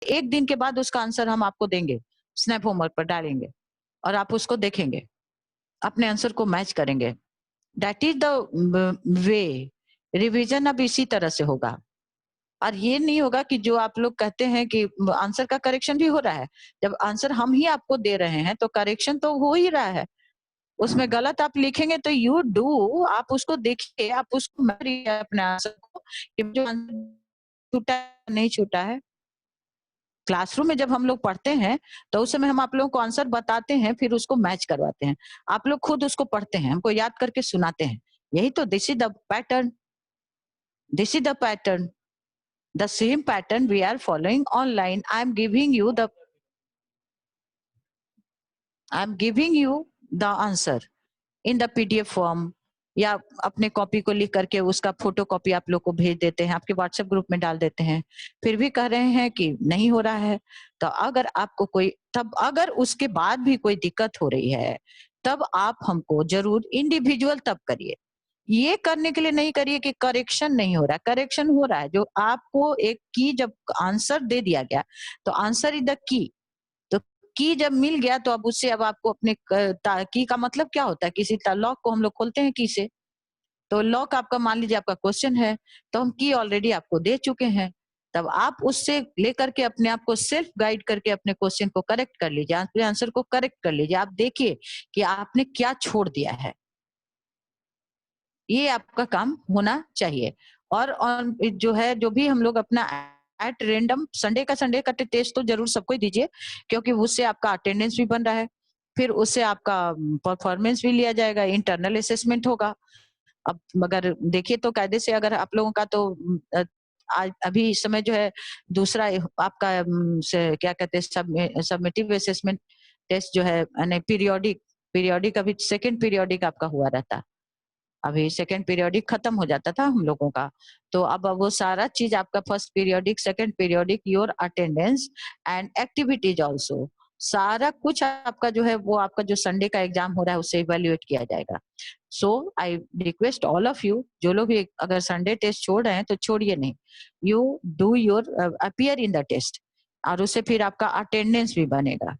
1 दिन के बाद उसका आंसर हम आपको देंगे, स्नैप होमवर्क पर डालेंगे और आप उसको देखेंगे, अपने आंसर को मैच करेंगे। That is the way. Revision अब इसी तरह से होगा। और ये नहीं होगा कि जो आप लोग कहते हैं कि आंसर का करेक्शन भी हो रहा है। जब आंसर हम ही आपको दे रहे हैं तो करेक्शन तो हो ही रहा है। उसमें गलत आप लिखेंगे तो यू डू, आप उसको देखिए, आप उसको मारिए अपने आंसर को कि जो आंसर छूटा है, नहीं छूटा है। क्लासरूम में जब हम लोग पढ़ते हैं तो उस समय हम आप लोगों को आंसर बताते हैं, फिर उसको मैच करवाते हैं। आप लोग खुद उसको पढ़ते हैं, हमको याद करके सुनाते हैं। यही तो this is the pattern, this is the pattern, the same pattern we are following online. I am giving you the answer in the PDF form, या अपने कॉपी को लिख करके उसका फोटो कॉपी आप लोग को भेज देते हैं, आपके व्हाट्सएप ग्रुप में डाल देते हैं। फिर भी कह रहे हैं कि नहीं हो रहा है। तो अगर आपको कोई, तब अगर उसके बाद भी कोई दिक्कत हो रही है, तब आप हमको जरूर इंडिविजुअल तब करिए। ये करने के लिए नहीं करिए कि करेक्शन नहीं हो रहा है, करेक्शन हो रहा है। जो आपको एक की जब आंसर दे दिया गया, तो आंसर इज द की। तो की जब मिल गया तो अब उससे अब आपको अपने की का मतलब क्या होता है? किसी लॉक को हम लोग खोलते हैं की से। तो लॉक आपका, मान लीजिए आपका क्वेश्चन है, तो हम की ऑलरेडी आपको दे चुके हैं। तब आप उससे लेकर के अपने आप को सेल्फ गाइड करके अपने क्वेश्चन को करेक्ट कर लीजिए, अपने आंसर को करेक्ट कर लीजिए। आप देखिए कि आपने क्या छोड़ दिया है। ये आपका काम होना चाहिए। और जो है, जो भी हम लोग अपना एट रैंडम संडे का टेस्ट तो जरूर सबको ही दीजिए, क्योंकि उससे आपका अटेंडेंस भी बन रहा है। फिर उससे आपका परफॉर्मेंस भी लिया जाएगा, इंटरनल असेसमेंट होगा। अब मगर देखिए तो कायदे से अगर आप लोगों का तो आज अभी इस समय जो है दूसरा आपका क्या कहते हैं, सबमिटिव असेसमेंट टेस्ट जो है, यानी पीरियोडिक, पीरियोडिक अभी सेकंड पीरियोडिक आपका हुआ रहता। अभी सेकंड पीरियोडिक खत्म हो जाता था हम लोगों का। तो अब वो सारा चीज आपका first periodic, second periodic, your attendance and activities also, सारा कुछ आपका जो है वो आपका जो संडे का एग्जाम हो रहा है उससे इवेल्युएट किया जाएगा। So I request all of you, जो लोग भी अगर संडे टेस्ट छोड़ रहे हैं तो छोड़िए नहीं, you do your appear in the test, और उससे फिर आपका अटेंडेंस भी बनेगा।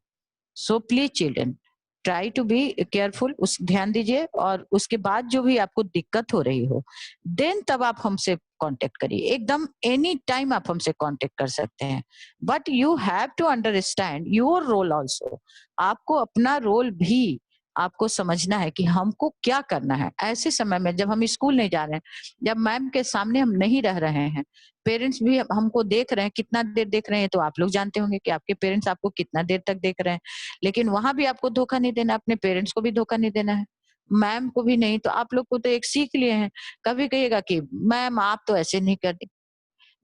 So please children, try to be careful, उस ध्यान दीजिए। और उसके बाद जो भी आपको दिक्कत हो रही हो, देन तब आप हमसे कांटेक्ट करिए। एकदम एनी टाइम आप हमसे कांटेक्ट कर सकते हैं। But you have to understand your role also. आपको अपना रोल भी आपको समझना है कि हमको क्या करना है ऐसे समय में, जब हम स्कूल नहीं जा रहे हैं, जब मैम के सामने हम नहीं रह रहे हैं, पेरेंट्स भी हमको देख रहे हैं, कितना देर देख रहे हैं तो आप लोग जानते होंगे कि आपके पेरेंट्स आपको कितना देर तक देख रहे हैं। लेकिन वहां भी आपको धोखा नहीं देना, अपने पेरेंट्स को भी धोखा नहीं देना है, मैम को भी नहीं। तो आप लोग को तो एक सीख लिए हैं। कभी कहिएगा कि मैम आप तो ऐसे नहीं करती,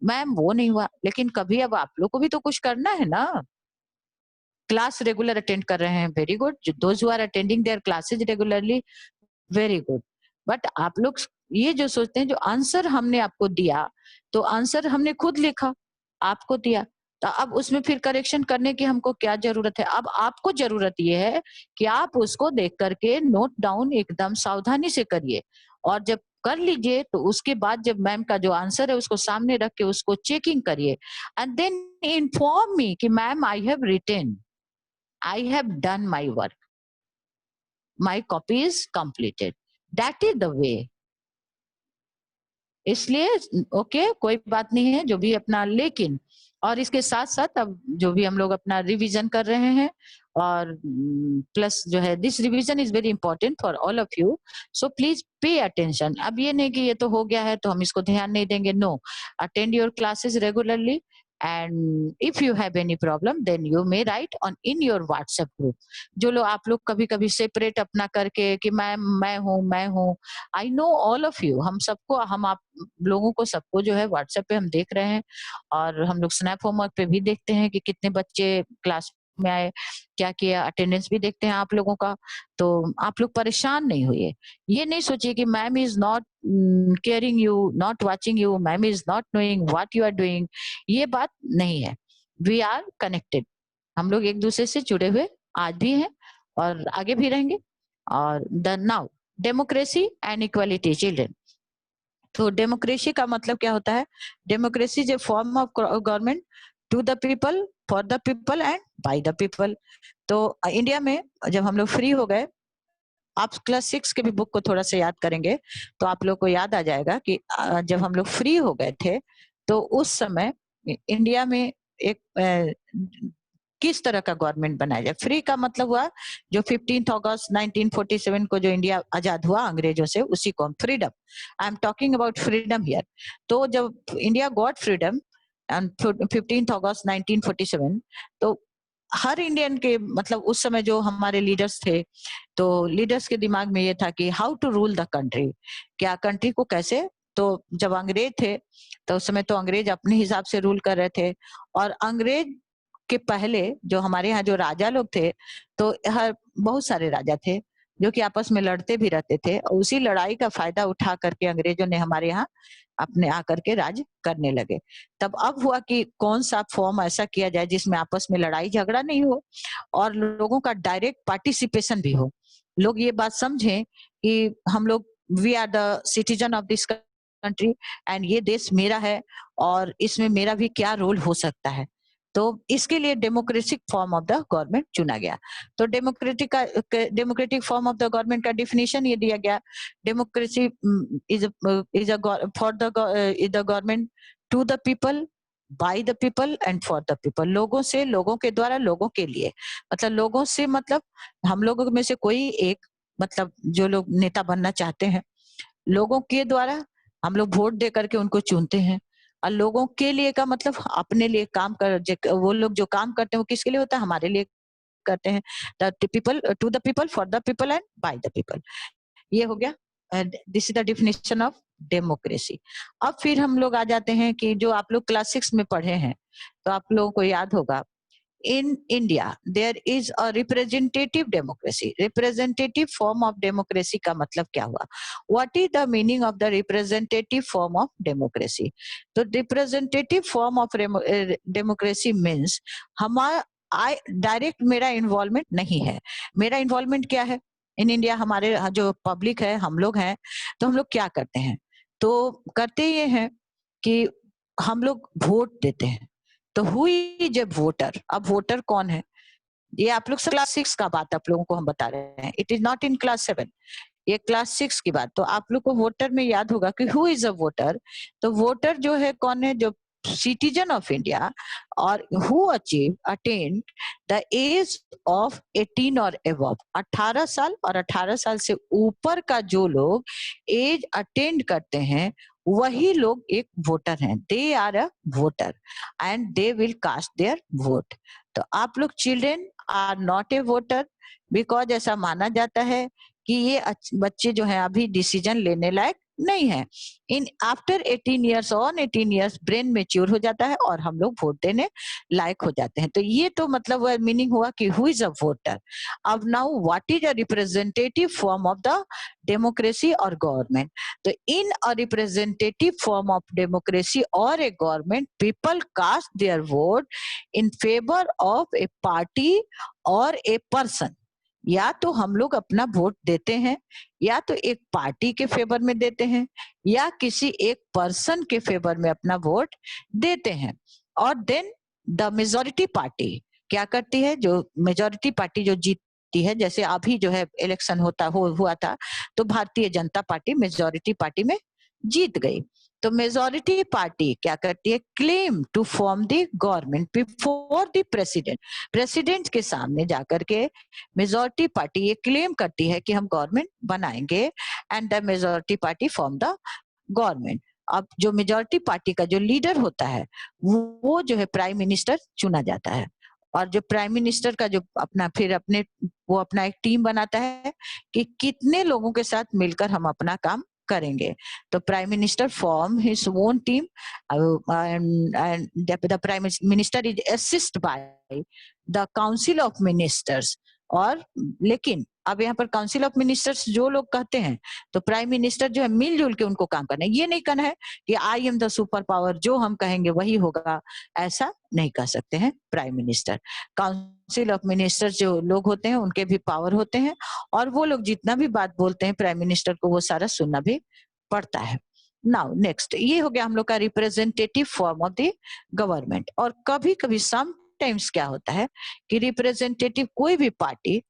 मैम वो नहीं हुआ, लेकिन कभी अब आप लोग को भी तो कुछ करना है ना। क्लास रेगुलर अटेंड कर रहे हैं, very good. Those who are attending their classes regularly, very good. But आप लोग ये जो सोचते हैं, जो आंसर हमने आपको दिया, तो आंसर हमने खुद लिखा, आपको दिया, तो अब उसमें फिर करेक्शन करने की हमको क्या जरूरत है? अब आपको जरूरत ये है कि आप उसको देख करके नोट डाउन एकदम सावधानी से करिए। और जब कर लीजिए तो उसके बाद जब मैम का जो आंसर है उसको सामने रख के उसको चेकिंग करिए, एंड देन इन्फॉर्म मी कि ma'am I have written, I have done my work, my copy is completed. That is the way. इसलिए ओके, कोई बात नहीं है जो भी अपना, लेकिन और इसके साथ साथ अब जो भी हम लोग अपना रिवीजन कर रहे हैं, और प्लस जो है this revision is very important for all of you. So please pay attention. अब ये नहीं कि ये तो हो गया है तो हम इसको ध्यान नहीं देंगे, no, attend your classes regularly, and if you have any problem then you may write on in your WhatsApp group. जो लोग आप लोग कभी कभी सेपरेट अपना करके कि मैं हूँ, I know all of you, हम सबको, हम आप लोगों को सबको जो है व्हाट्सएप पे हम देख रहे हैं, और हम लोग स्नैप होमवर्क पे भी देखते हैं कि कितने बच्चे क्लास में आए, क्या किया, अटेंडेंस भी देखते हैं आप लोगों का। तो आप लोग परेशान नहीं होइए। ये नहीं सोचिए कि ma'am is not caring you, not watching you, ma'am is not knowing what you are doing. ये बात नहीं है। वी आर कनेक्टेड, हम लोग एक दूसरे से जुड़े हुए आज भी हैं और आगे भी रहेंगे। और the now democracy and equality children. तो डेमोक्रेसी का मतलब क्या होता है? Democracy is a form of government to the people, for the people and by the people. तो इंडिया में जब हम लोग फ्री हो गए, आप क्लास 6 के भी बुक को थोड़ा सा याद करेंगे तो आप लोग को याद आ जाएगा कि जब हम लोग फ्री हो गए थे तो उस समय इंडिया में एक किस तरह का गवर्नमेंट बनाया जाए। फ्री का मतलब हुआ जो 15 अगस्त 1947 को जो इंडिया आजाद हुआ अंग्रेजों से, उसी को हम freedom, I am talking about freedom here. तो जब इंडिया गॉट फ्रीडम एंड 15 अगस्त 1947, तो हर इंडियन के मतलब उस समय जो हमारे लीडर्स थे, तो लीडर्स के दिमाग में ये था कि how to rule the country, क्या कंट्री को कैसे। तो जब अंग्रेज थे तो उस समय तो अंग्रेज अपने हिसाब से रूल कर रहे थे, और अंग्रेज के पहले जो हमारे यहाँ जो राजा लोग थे, तो हर बहुत सारे राजा थे जो कि आपस में लड़ते भी रहते थे, और उसी लड़ाई का फायदा उठा करके अंग्रेजों ने हमारे यहाँ अपने आकर के राज करने लगे। तब अब हुआ कि कौन सा फॉर्म ऐसा किया जाए जिसमें आपस में लड़ाई झगड़ा नहीं हो और लोगों का डायरेक्ट पार्टिसिपेशन भी हो। लोग ये बात समझें कि हम लोग we are the citizen of this country and ये देश मेरा है और इसमें मेरा भी क्या रोल हो सकता है। तो इसके लिए democratic form of the government चुना गया। तो democratic form of the government का डिफिनेशन ये दिया गया, democracy is a for the is the government to the people, by the people and for the people. लोगों से, लोगों के द्वारा, लोगों के लिए। मतलब लोगों से मतलब हम लोगों में से कोई एक, मतलब जो लोग नेता बनना चाहते हैं, लोगों के द्वारा हम लोग वोट दे करके उनको चुनते हैं। और लोगों के लिए का मतलब अपने लिए काम कर, वो लोग जो काम करते हैं वो किसके लिए होता है, हमारे लिए करते हैं। The people, to the people, for the people and by the people. ये हो गया, this is the definition of democracy. अब फिर हम लोग आ जाते हैं कि जो आप लोग क्लास 6 में पढ़े हैं, तो आप लोगों को याद होगा, in India there is a representative democracy। representative form of democracy का मतलब क्या हुआ? What is the meaning of the representative form of democracy? तो representative form of democracy means हमारा डायरेक्ट मेरा इन्वॉल्वमेंट नहीं है। मेरा इन्वॉल्वमेंट क्या है इन इंडिया? हमारे जो पब्लिक है, हम लोग हैं, तो हम लोग क्या करते हैं? तो करते ये हैं कि हम लोग वोट देते हैं। तो हु इज ए वोटर? अब वोटर कौन है, ये आप लोग क्लास 6 का बात आप लोगों को हम बता रहे हैं, it is not in class 7, ये क्लास 6 की बात। तो आप लोग को वोटर में याद होगा कि हु इज अ वोटर। तो वोटर जो है कौन है? जो सिटीजन ऑफ इंडिया और who achieve attain the age of 18 और अबव, 18 साल और 18 साल से ऊपर का जो लोग एज अटेंड करते हैं वही लोग एक वोटर हैं। They are a voter and they will cast their vote. तो आप लोग children are not a voter, because ऐसा माना जाता है कि ये बच्चे जो हैं अभी डिसीजन लेने लायक नहीं है। In after 18 years, on 18 years brain mature हो जाता है और हम लोग वोट देने लायक हो जाते हैं। तो ये तो मतलब मीनिंग हुआ कि हु इज अ वोटर। अब now what is a representative form of the democracy और गवर्नमेंट? तो in a representative form of democracy और a government, people cast their vote in favour of a party और a person. या तो हम लोग अपना वोट देते हैं, या तो एक पार्टी के फेवर में देते हैं, या किसी एक पर्सन के फेवर में अपना वोट देते हैं। और देन द मेजोरिटी पार्टी क्या करती है? जो मेजोरिटी पार्टी जो जीतती है, जैसे अभी जो है इलेक्शन हुआ था, तो Bharatiya Janata party majority party में जीत गई। तो मेजोरिटी पार्टी क्या करती है? Claim to form the government before the president. President के सामने जाकर के मेजोरिटी पार्टी ये क्लेम करती है कि हम गवर्नमेंट बनाएंगे, and the majority party form the government. अब जो मेजोरिटी पार्टी का जो लीडर होता है वो जो है प्राइम मिनिस्टर चुना जाता है। और जो प्राइम मिनिस्टर का जो अपना फिर अपने वो अपना एक टीम बनाता है कि कितने लोगों के साथ मिलकर हम अपना काम करेंगे। तो prime minister form his own team and the prime minister is assist by the council of ministers. और लेकिन अब यहाँ पर काउंसिल ऑफ मिनिस्टर्स जो लोग कहते हैं, तो प्राइम मिनिस्टर जो है मिलजुल के उनको काम करना है। ये नहीं कहना है कि I am the super power, जो हम कहेंगे वही होगा, ऐसा नहीं कह सकते हैं prime minister. Council of minister जो लोग होते हैं उनके भी पावर होते हैं, और वो लोग जितना भी बात बोलते हैं प्राइम मिनिस्टर को वो सारा सुनना भी पड़ता है। नाउ नेक्स्ट, ये हो गया हम लोग का representative form of the government. और कभी कभी सम टाइम्स क्या होता है कि रिप्रेजेंटेटिव कोई भी पार्टी,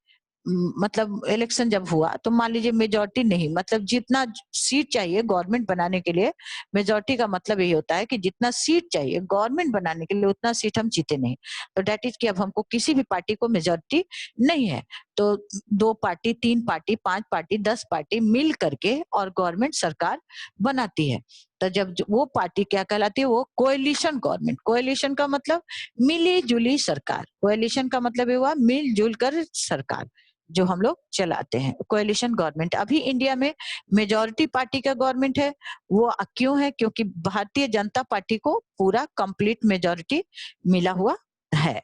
मतलब इलेक्शन जब हुआ तो मान लीजिए मेजोरिटी नहीं, मतलब जितना सीट चाहिए गवर्नमेंट बनाने के लिए, मेजोरिटी का मतलब यही होता है कि जितना सीट चाहिए गवर्नमेंट बनाने के लिए उतना सीट हम जीते नहीं। तो डेट इज कि अब हमको किसी भी पार्टी को मेजोरिटी नहीं है, तो 2 पार्टी, 3 पार्टी, 5 पार्टी, 10 पार्टी मिल करके और गवर्नमेंट सरकार बनाती है। तो जब वो पार्टी क्या कहलाती है, वो कोएलिशन गवर्नमेंट। कोएलिशन का मतलब मिली जुली सरकार, कोएलिशन का मतलब ये हुआ मिलजुल कर सरकार जो हम लोग चलाते हैं, कोएलिशन गवर्नमेंट। अभी इंडिया में मेजॉरिटी पार्टी का गवर्नमेंट है, वो क्यों है? क्योंकि भारतीय जनता पार्टी को पूरा कंप्लीट मेजॉरिटी मिला हुआ है।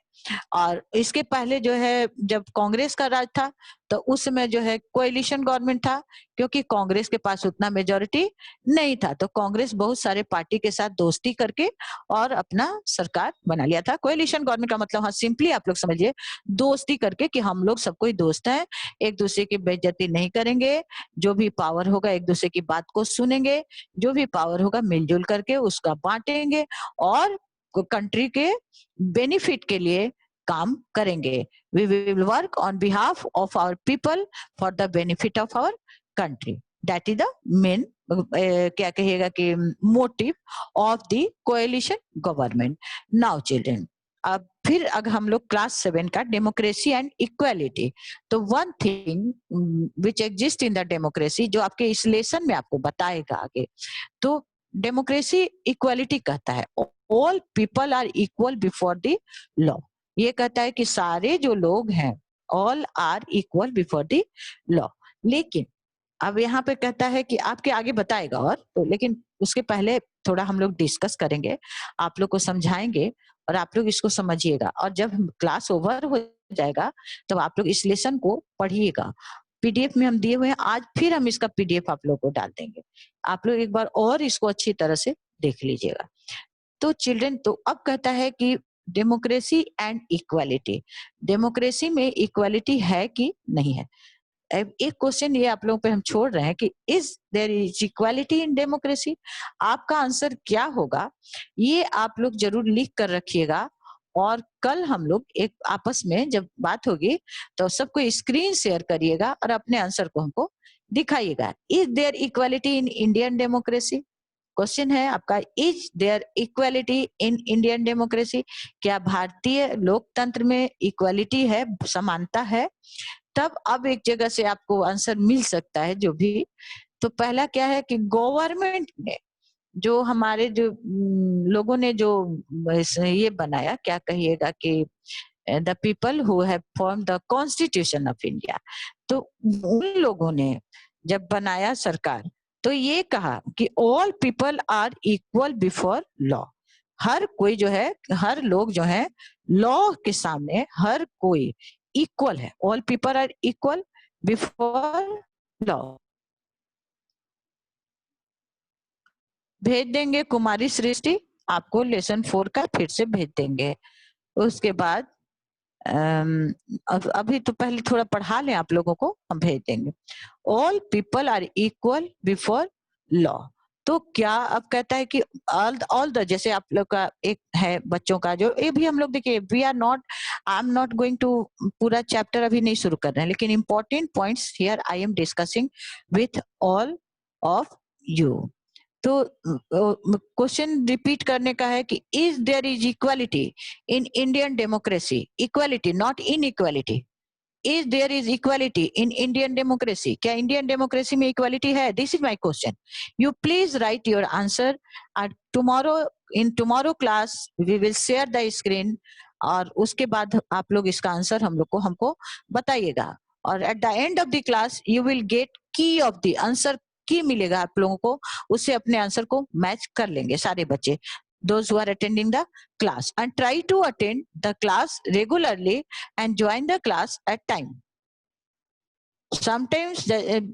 और इसके पहले जो है जब कांग्रेस का राज था तो उस समय जो है कोएलिशन गवर्नमेंट था, क्योंकि कांग्रेस के पास उतना मेजॉरिटी नहीं था, तो कांग्रेस बहुत सारे पार्टी के साथ दोस्ती करके और अपना सरकार बना लिया था। कोएलिशन गवर्नमेंट का मतलब, हाँ सिंपली आप लोग समझिए, दोस्ती करके कि हम लोग सब कोई दोस्त हैं, एक दूसरे की बेइज्जती नहीं करेंगे, जो भी पावर होगा एक दूसरे की बात को सुनेंगे, जो भी पावर होगा मिलजुल करके उसका बांटेंगे और कंट्री के बेनिफिट के लिए काम करेंगे। We will work on behalf of our people for the benefit of our country. That is the main क्या कहिएगा कि motive of the coalition government. Now children, अब फिर अगर हम लोग क्लास 7 का डेमोक्रेसी एंड इक्वालिटी, तो one thing which exist in the democracy, जो आपके इस लेसन में आपको बताएगा आगे, तो डेमोक्रेसी इक्वालिटी कहता है, all people are equal before the law. ये कहता है कि सारे जो लोग हैं, all are equal before the law. लेकिन अब यहाँ पे कहता है कि आपके आगे बताएगा और तो, लेकिन उसके पहले थोड़ा हम लोग डिस्कस करेंगे, आप लोग को समझाएंगे और आप लोग इसको समझिएगा। और जब क्लास ओवर हो जाएगा तब आप लोग इस लेसन को पढ़िएगा। पीडीएफ में हम दिए हुए हैं, आज फिर हम इसका पीडीएफ आप लोग को डाल देंगे, आप लोग एक बार और इसको अच्छी तरह से देख लीजिएगा। तो चिल्ड्रन, तो अब कहता है कि डेमोक्रेसी एंड इक्वालिटी, डेमोक्रेसी में इक्वालिटी है कि नहीं है। एक क्वेश्चन ये आप लोगों पे हम छोड़ रहे हैं कि is there is equality in democracy. आपका आंसर क्या होगा ये आप लोग जरूर लिख कर रखिएगा, और कल हम लोग एक आपस में जब बात होगी तो सबको स्क्रीन शेयर करिएगा और अपने आंसर को हमको दिखाइएगा। Is there equality in Indian democracy? Question है आपका, is there equality in Indian democracy? क्या भारतीय लोकतंत्र में इक्वालिटी है, समानता है? तब अब एक जगह से आपको आंसर मिल सकता है जो भी। तो पहला क्या है कि गवर्नमेंट ने जो हमारे जो लोगों ने जो ये बनाया, क्या कहिएगा कि the people who have form the constitution of India, तो उन लोगों ने जब बनाया सरकार तो ये कहा कि all people are equal before law. हर कोई जो है, हर लोग जो है लॉ के सामने हर कोई इक्वल है। All people are equal before law. भेज देंगे कुमारी सृष्टि, आपको लेसन 4 का फिर से भेज देंगे। उसके बाद अभी तो पहले थोड़ा पढ़ा लें आप लोगों को, हम भेज देंगे। All people are equal before law. तो क्या अब कहता है कि ऑल द, जैसे आप लोग का एक है बच्चों का जो, ये भी हम लोग देखिए, we are not, I am not going to पूरा चैप्टर अभी नहीं शुरू कर रहे हैं, लेकिन important points here I am discussing with all of you. तो क्वेश्चन रिपीट करने का है कि is there is equality in Indian democracy? Equality, not inequality. Is there is equality in Indian democracy? क्या इंडियन डेमोक्रेसी में equality है? This is my question. You please write your answer tomorrow, in tomorrow class we will share the screen, और उसके बाद आप लोग इसका answer हम लोग को हमको बताइएगा। और at the end of the class you will get की ऑफ द आंसर, की मिलेगा आप लोगों को, उससे अपने आंसर को मैच कर लेंगे सारे बच्चे, those who are attending the class, and try to attend the class regularly and join the class at time. Sometimes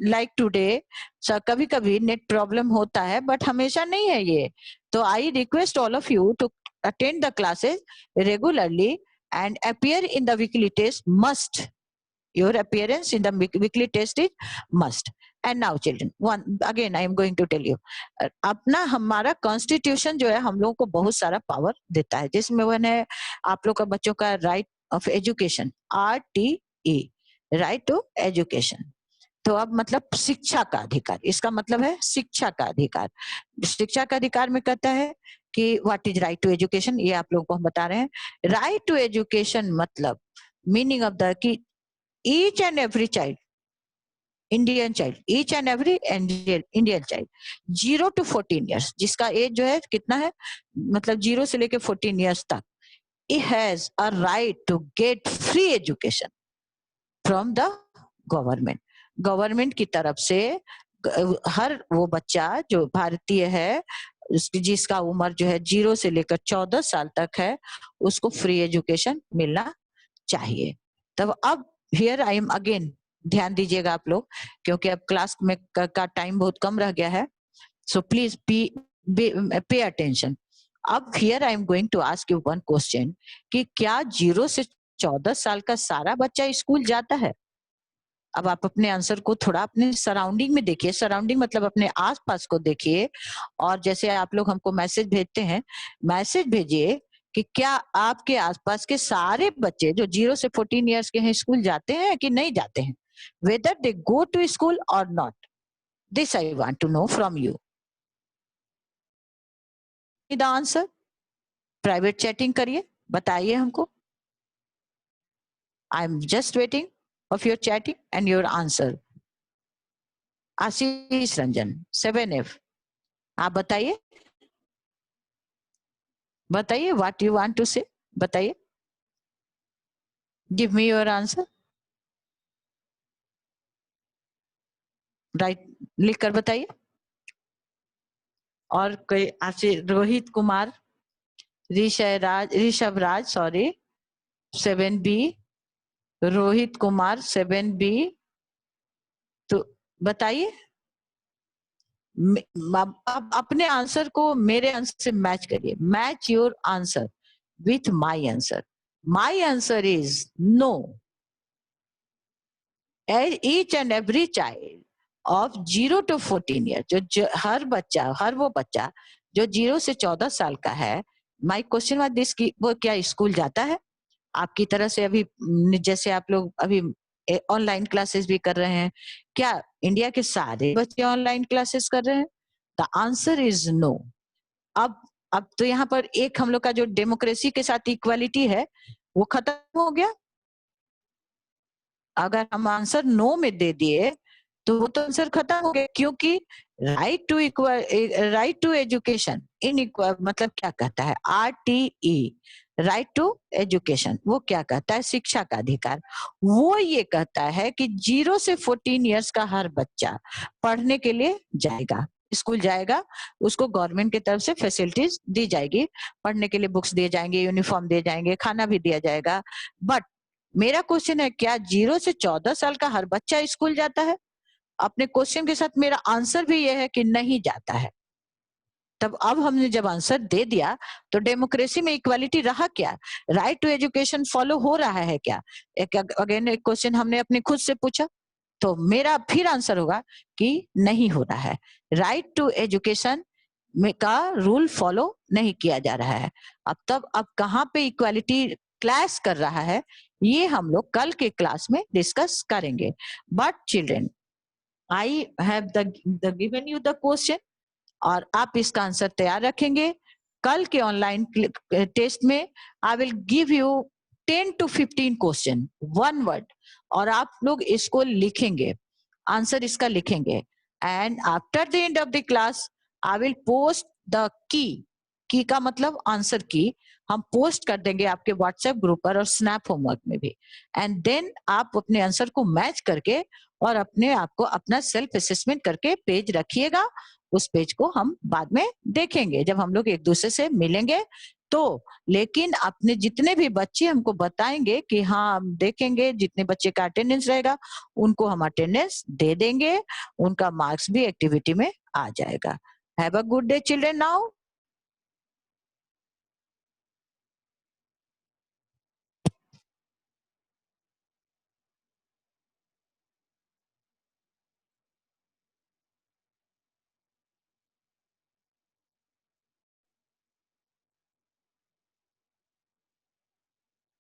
like today, कभी कभी नेट प्रॉब्लम होता है, बट हमेशा नहीं है ये। तो I request all of you to attend the classes regularly and appear in the weekly test must. Your appearance in the weekly test is must. And now children, one again I am going to tell you, अपना हमारा constitution जो है हम लोगों को बहुत सारा power देता है, जिसमें वन है आप लोग का बच्चों का right of education, RTE, right to education. तो अब मतलब शिक्षा का अधिकार, इसका मतलब है शिक्षा का अधिकार। शिक्षा का अधिकार में कहता है कि what is right to education, ये आप लोगों को हम बता रहे हैं। राइट टू एजुकेशन मतलब मीनिंग ऑफ द कि each and every child, Indian child, each and every Indian child 0 to 14 years, जिसका एज जो है कितना है, मतलब 0 से लेके 14 ईयर्स तक, he has a right to get free education from the government। Government की तरफ से हर वो बच्चा जो भारतीय है, जिसका उम्र जो है 0 से लेकर 14 साल तक है, उसको फ्री एजुकेशन मिलना चाहिए। तब अब हियर आई एम अगेन, ध्यान दीजिएगा आप लोग, क्योंकि अब क्लास में का टाइम बहुत कम रह गया है, सो प्लीज पे अटेंशन। अब here I am going to ask you one question कि क्या 0 से 14 साल का सारा बच्चा स्कूल जाता है? अब आप अपने आंसर को थोड़ा अपने सराउंडिंग में देखिए, सराउंडिंग मतलब अपने आसपास को देखिए, और जैसे आप लोग हमको मैसेज भेजते हैं, मैसेज भेजिए कि क्या आपके आसपास के सारे बच्चे जो 0 से 14 इयर्स के हैं स्कूल जाते हैं कि नहीं जाते हैं, whether they go to school और not, this I want to know from you the answer. Private chatting करिए, बताइए हमको, I am just waiting of your chatting and your answer। Ashish Ranjan 7F, आप बताइए, बताइए what you want to say, बताइए, give me your answer, right लिख कर बताइए। और कोई Ashish, Rohit Kumar, Rishabh Raj sorry 7B, Rohit Kumar 7B, तो बताइए, आप अपने आंसर को मेरे आंसर से मैच करिए, match your answer with my answer. My answer is no, each and every child of 0 to 14 years, जो हर बच्चा, हर वो बच्चा जो 0 से 14 साल का है, माय क्वेश्चन वाज दिस कि वो क्या स्कूल जाता है आपकी तरह से? अभी जैसे आप लोग अभी ऑनलाइन क्लासेस भी कर रहे हैं, क्या इंडिया के सारे बच्चे ऑनलाइन क्लासेस कर रहे हैं? The answer is no. अब तो यहाँ पर एक हम लोग का जो डेमोक्रेसी के साथ इक्वालिटी है वो खत्म हो गया। अगर हम आंसर नो में दे दिए तो वो तो आंसर खत्म हो गया, क्योंकि राइट टू एजुकेशन इन मतलब क्या कहता है, RTE, राइट टू एजुकेशन, वो क्या कहता है, शिक्षा का अधिकार। वो ये कहता है कि 0 से 14 इयर्स का हर बच्चा पढ़ने के लिए जाएगा, स्कूल जाएगा, उसको गवर्नमेंट की तरफ से फैसिलिटीज दी जाएगी, पढ़ने के लिए बुक्स दिए जाएंगे, यूनिफॉर्म दिए जाएंगे, खाना भी दिया जाएगा। बट मेरा क्वेश्चन है, क्या 0 से 14 साल का हर बच्चा स्कूल जाता है? अपने क्वेश्चन के साथ मेरा आंसर भी यह है कि नहीं जाता है। तब अब हमने जब आंसर दे दिया तो डेमोक्रेसी में इक्वालिटी रहा क्या? राइट टू एजुकेशन फॉलो हो रहा है क्या? एक अगेन एक क्वेश्चन हमने अपने खुद से पूछा, तो मेरा फिर आंसर होगा कि नहीं हो रहा है। राइट टू एजुकेशन में का रूल फॉलो नहीं किया जा रहा है। अब कहाँ पे इक्वालिटी क्लैश कर रहा है, ये हम लोग कल के क्लास में डिस्कस करेंगे। But children, I have the given you the question, और आप इसका आंसर तैयार रखेंगे। कल के ऑनलाइन टेस्ट में I will give you 10 to 15 question, one word, और आप लोग इसको लिखेंगे, आंसर इसका लिखेंगे, and after the end of the class I will post the key का मतलब आंसर की, हम पोस्ट कर देंगे आपके व्हाट्सएप ग्रुप पर और स्नैप होमवर्क में भी। एंड देन आप अपने आंसर को मैच करके और अपने आप को अपना सेल्फ असेसमेंट करके पेज रखिएगा। उस पेज को हम बाद में देखेंगे जब हम लोग एक दूसरे से मिलेंगे तो। लेकिन अपने जितने भी बच्चे हमको बताएंगे कि हाँ हम देखेंगे, जितने बच्चे का अटेंडेंस रहेगा उनको हम अटेंडेंस दे देंगे, उनका मार्क्स भी एक्टिविटी में आ जाएगा। Have a good day children. Now